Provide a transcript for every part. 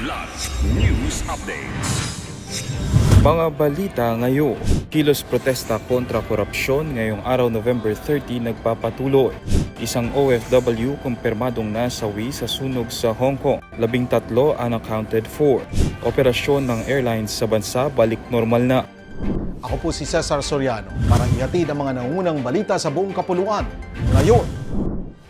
Kidlat News Updates. Mga balita ngayon, kilos protesta kontra korupsyon ngayong araw November 30 nagpapatuloy. Isang OFW kumpirmadong nasawi sa sunog sa Hong Kong, 13 unaccounted for. Operasyon ng airlines sa bansa balik normal na. Ako po si Cesar Soriano para ihatid ang mga nangunang balita sa buong kapuluan. Ngayon,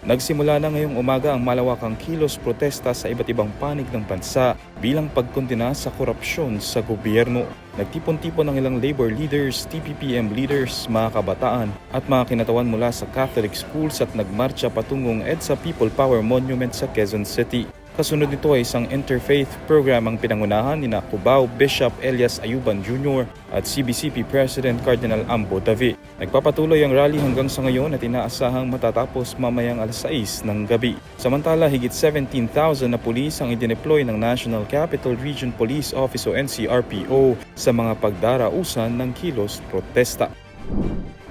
Nagsimula na ngayong umaga ang malawakang kilos protesta sa iba't ibang panig ng bansa bilang pagkondena sa korupsyon sa gobyerno. Nagtipon-tipon ng ilang labor leaders, TPPM leaders, mga kabataan at mga kinatawan mula sa Catholic schools at nagmarcha patungong EDSA People Power Monument sa Quezon City. Kasunod nito ay isang interfaith program ang pinangunahan ni Cubao Bishop Elias Ayuban Jr. at CBCP President Cardinal Ambo David. Nagpapatuloy ang rally hanggang sa ngayon at inaasahang matatapos mamayang alas 6 ng gabi. Samantala, higit 17,000 na pulis ang idineploy ng National Capital Region Police Office o NCRPO sa mga pagdarausan ng kilos protesta.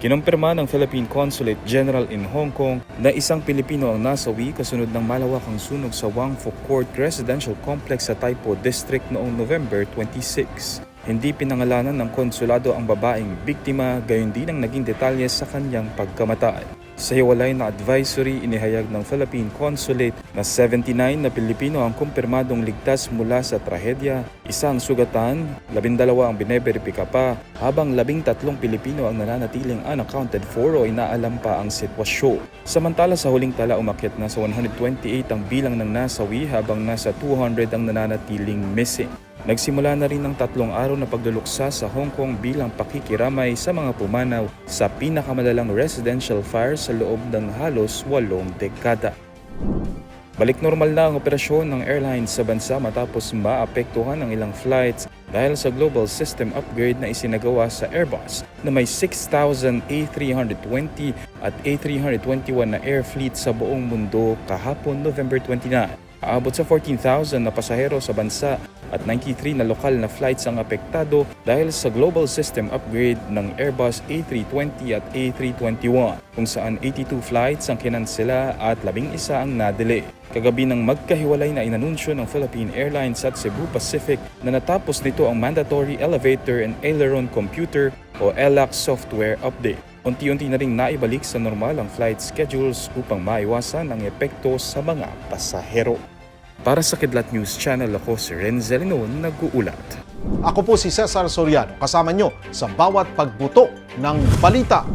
Kinumpirma ng Philippine Consulate General in Hong Kong na isang Pilipino ang nasawi kasunod ng malawakang sunog sa Wang Fuk Court Residential Complex sa Tai Po District noong November 26. Hindi pinangalanan ng konsulado ang babaeng biktima, gayon din ang naging detalye sa kanyang pagkamatay. Sa hiwalay na advisory, inihayag ng Philippine Consulate na 79 na Pilipino ang kumpirmadong ligtas mula sa trahedya, isang sugatan, 12 ang bineberipika pa, habang 13 Pilipino ang nananatiling unaccounted for o inaalam pa ang sitwasyon. Samantala sa huling tala umakyat na sa 128 ang bilang ng nasawi habang nasa 200 ang nananatiling missing. Nagsimula na rin ng 3 araw na pagluluksa sa Hong Kong bilang pakikiramay sa mga pumanaw sa pinakamalalang residential fire sa loob ng halos 8 dekada. Balik normal na ang operasyon ng airlines sa bansa matapos maapektuhan ang ilang flights dahil sa global system upgrade na isinagawa sa Airbus na may 6,000 A320 at A321 na air fleet sa buong mundo kahapon November 29. Aabot sa 14,000 na pasahero sa bansa at 93 na lokal na flights ang apektado dahil sa global system upgrade ng Airbus A320 at A321 kung saan 82 flights ang kinansela at 11 ang nadelay. Kagabi nang magkahiwalay na inanunsyo ng Philippine Airlines at Cebu Pacific na natapos nito ang Mandatory Elevator and Aileron Computer o ELAC software update. Unti-unti na ring naibalik sa normal ang flight schedules upang maiwasan ang epekto sa mga pasahero. Para sa Kidlat News Channel, ako si Renzel Linon, nag-uulat. ako po si Cesar Soriano kasama nyo sa bawat pagbuto ng balita.